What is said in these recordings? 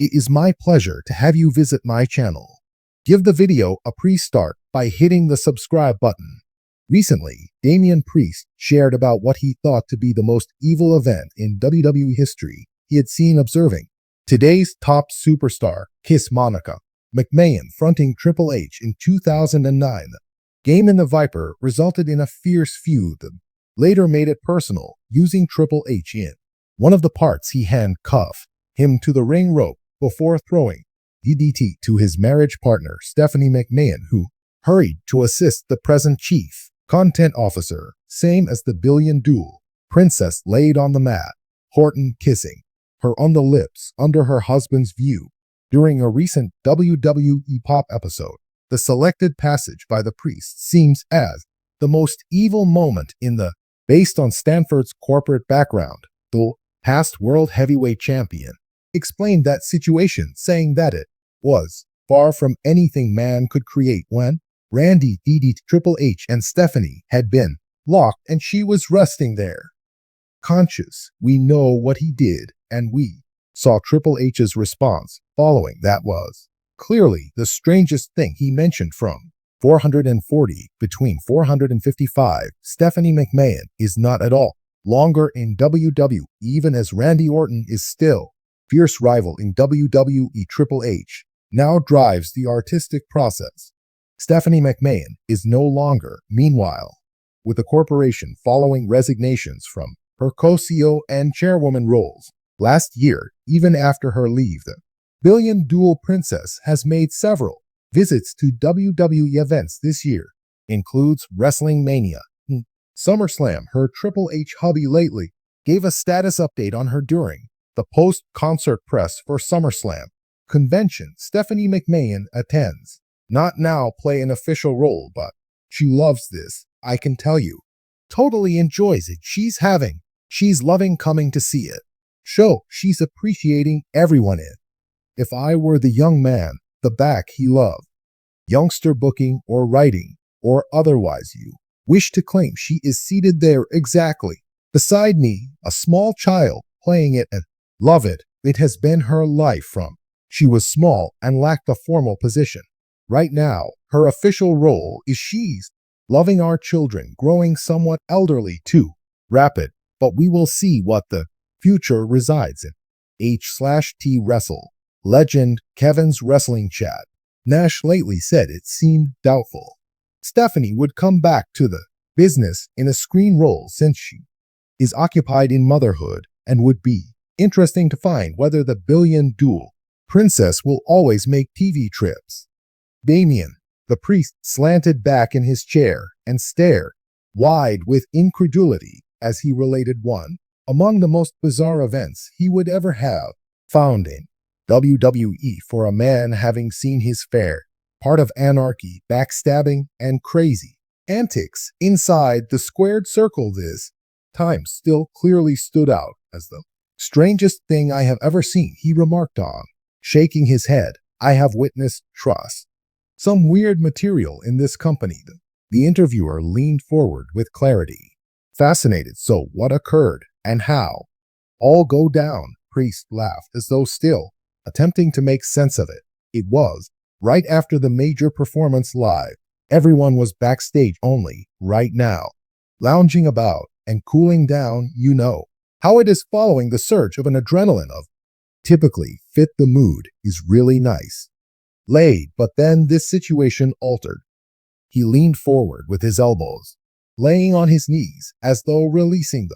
It is my pleasure to have you visit my channel. Give the video a pre-start by hitting the subscribe button. Recently, Damian Priest shared about what he thought to be the most evil event in WWE history he had seen observing. Today's top superstar, Kiss Monica, McMahon fronting Triple H in 2009. Game in the Viper resulted in a fierce feud that later made it personal, using Triple H in one of the parts he handcuffed him to the ring rope before throwing DDT to his marriage partner Stephanie McMahon, who hurried to assist the present chief content officer. Same as the Billion Duel, Princess laid on the mat, Orton kissing her on the lips under her husband's view. During a recent WWE Pop episode, the selected passage by the priest seems as the most evil moment in the, based on Stanford's corporate background. The past world heavyweight champion explained that situation, saying that it was far from anything man could create when Brandi DD'd Triple H and Stephanie had been locked and she was resting there. Conscious, we know what he did, and we saw Triple H's response following that was clearly the strangest thing he mentioned. From 440 between 455, Stephanie McMahon is not at all longer in WWE, even as Randy Orton is still fierce rival in WWE. Triple H now drives the artistic process. Stephanie McMahon is no longer, meanwhile, with the corporation following resignations from her co-CEO and chairwoman roles. Last year, even after her leave, the Billion Duel Princess has made several visits to WWE events this year, includes WrestleMania, SummerSlam. Her Triple H hubby lately gave a status update on her during the post-concert press for SummerSlam convention Stephanie McMahon attends. Not now play an official role, but she loves this, I can tell you. Totally enjoys it. She's loving coming to see it. Show she's appreciating everyone in. If I were the young man, the back he loved, youngster booking or writing or otherwise, you wish to claim she is seated there exactly beside me, a small child playing it, and love it. It has been her life from she was small and lacked a formal position. Right now, her official role is she's loving our children, growing somewhat elderly too. Rapid, but we will see what the future resides in. H/T Wrestle legend Kevin's wrestling chat. Nash lately said it seemed doubtful Stephanie would come back to the business in a screen role since she is occupied in motherhood, and would be interesting to find whether the Billion Duel Princess will always make TV trips. Damian, the priest, slanted back in his chair and stared wide with incredulity as he related one among the most bizarre events he would ever have found in WWE for a man having seen his fair part of anarchy, backstabbing, and crazy antics inside the squared circle. This time still clearly stood out as the strangest thing I have ever seen, he remarked on, shaking his head. I have witnessed trust. Some weird material in this company. The interviewer leaned forward with clarity. Fascinated. So what occurred and how? All go down. Priest laughed as though still attempting to make sense of it. It was right after the major performance live. Everyone was backstage only right now, lounging about and cooling down. You know how it is following the surge of an adrenaline of typically fit. The mood is really nice. Laid, but then this situation altered. He leaned forward with his elbows laying on his knees as though releasing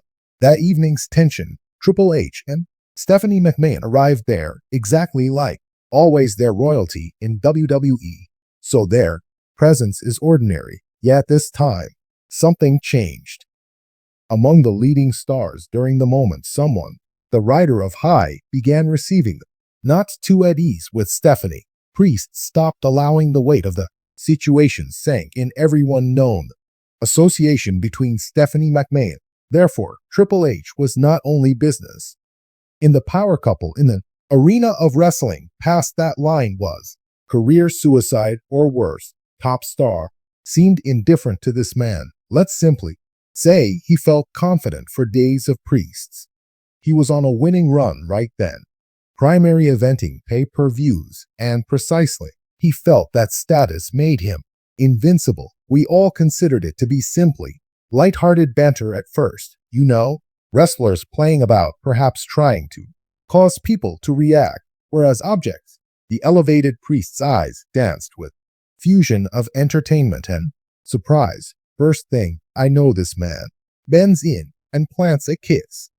that evening's tension. Triple H and Stephanie McMahon arrived there exactly like always their royalty in WWE, so their presence is ordinary. Yet this time, something changed. Among the leading stars during the moment, someone, the writer of High, began receiving them. Not too at ease with Stephanie, Priest stopped allowing the weight of the situation sank in everyone known association between Stephanie McMahon. Therefore, Triple H was not only business. In the power couple in the arena of wrestling, past that line was career suicide or worse. Top star seemed indifferent to this man. Let's simply say he felt confident for days of Priests. He was on a winning run right then. primary eventing pay-per-views, and precisely, he felt that status made him invincible. We all considered it to be simply light-hearted banter at first, wrestlers playing about, perhaps trying to cause people to react, whereas objects, the elevated priest's eyes danced with fusion of entertainment and surprise. First thing, I know this man bends in and plants a kiss.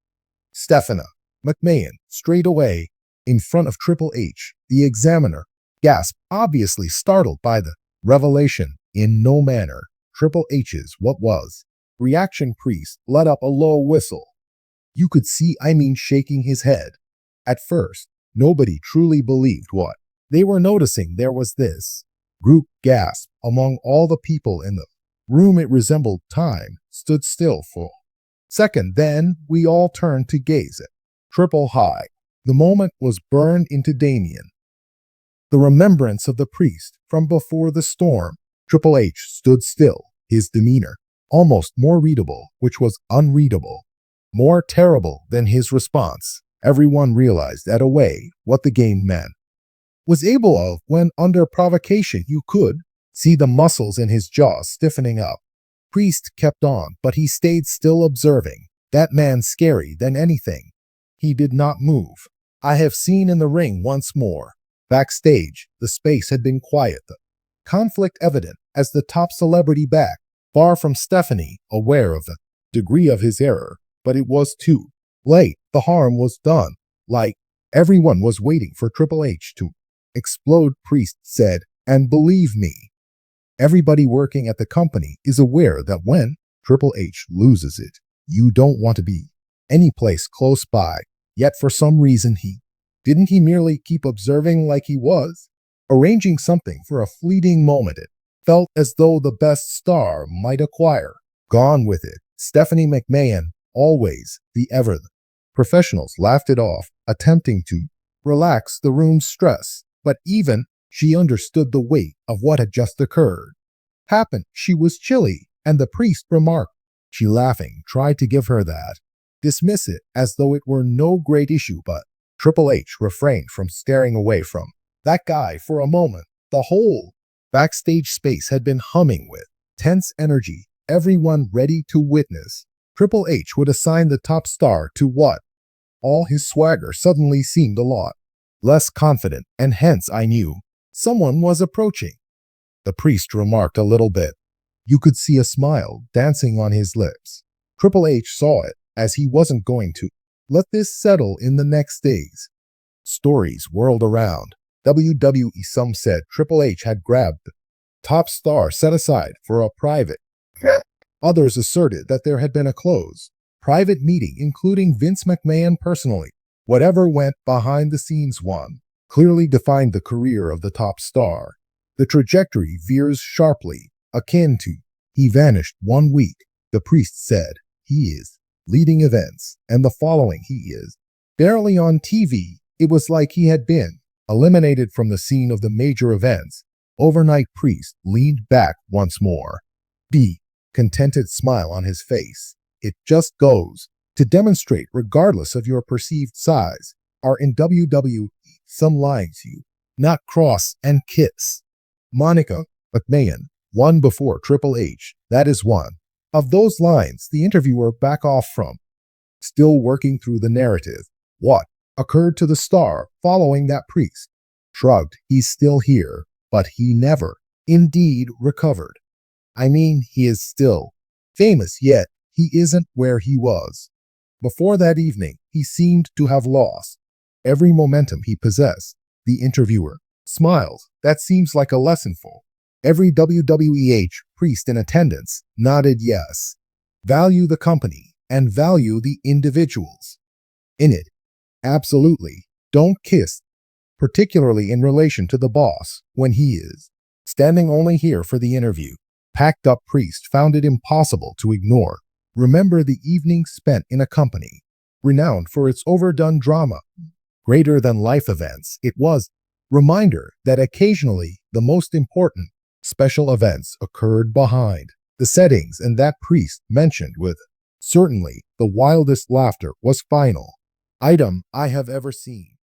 Stephanie McMahon straight away in front of Triple H. The Examiner gasped, obviously startled by the revelation. In no manner Triple H's what was reaction. Priest let up a low whistle. You could see shaking his head. At first, nobody truly believed what they were noticing. There was this group gasp among all the people in the room. It resembled time stood still for a second. Then we all turned to gaze at Triple H. The moment was burned into Damian. The remembrance of the priest from before the storm. Triple H stood still, his demeanor almost more readable, which was unreadable, more terrible than his response. Everyone realized at a way what the game man was able of when under provocation. You could see the muscles in his jaw stiffening up. Priest kept on, but he stayed still, observing that man scary than anything. He did not move. I have seen in the ring once more. Backstage, the space had been quiet, the conflict evident as the top celebrity back, far from Stephanie, aware of the degree of his error. But it was too late. The harm was done. Like everyone was waiting for Triple H to explode, Priest said, and believe me, everybody working at the company is aware that when Triple H loses it, you don't want to be any place close by. Yet for some reason didn't he merely keep observing like he was arranging something for a fleeting moment. It felt as though the best star might acquire. Gone with it. Stephanie McMahon, always the ever. The professionals laughed it off, attempting to relax the room's stress. But even she understood the weight of what had just occurred. She was chilly, and the priest remarked. She, laughing, tried to give her that. Dismiss it as though it were no great issue, but Triple H refrained from staring away from that guy for a moment. The whole backstage space had been humming with tense energy, everyone ready to witness Triple H would assign the top star to what? All his swagger suddenly seemed a lot less confident, and hence I knew someone was approaching. The priest remarked a little bit. You could see a smile dancing on his lips. Triple H saw it, as he wasn't going to let this settle in the next days. Stories whirled around WWE. Some said Triple H had grabbed the top star set aside for a private. Others asserted that there had been a close, private meeting including Vince McMahon personally. Whatever went behind the scenes one clearly defined the career of the top star. The trajectory veers sharply, akin to he vanished 1 week. The priest said he is leading events, and the following he is barely on TV. It was like he had been eliminated from the scene of the major events. Overnight. Priest leaned back once more. Contented smile on his face. It just goes to demonstrate, regardless of your perceived size, are in WWE some lines you not cross and kiss. Monica McMahon, one before Triple H. That is one of those lines the interviewer back off from. Still working through the narrative. What occurred to the star following that? Priest shrugged. He's still here, but he never indeed recovered. He is still famous, yet he isn't where he was. Before that evening, he seemed to have lost every momentum he possessed. The interviewer smiled. That seems like a lesson for every WWE priest in attendance. Nodded yes. Value the company and value the individuals in it. Absolutely. Don't kiss, particularly in relation to the boss, when he is standing only here for the interview. Packed up. Priest found it impossible to ignore. Remember the evening spent in a company renowned for its overdone drama, greater than life events. It was reminder that occasionally the most important special events occurred behind the settings, and that priest mentioned with certainly the wildest laughter was final item I have ever seen.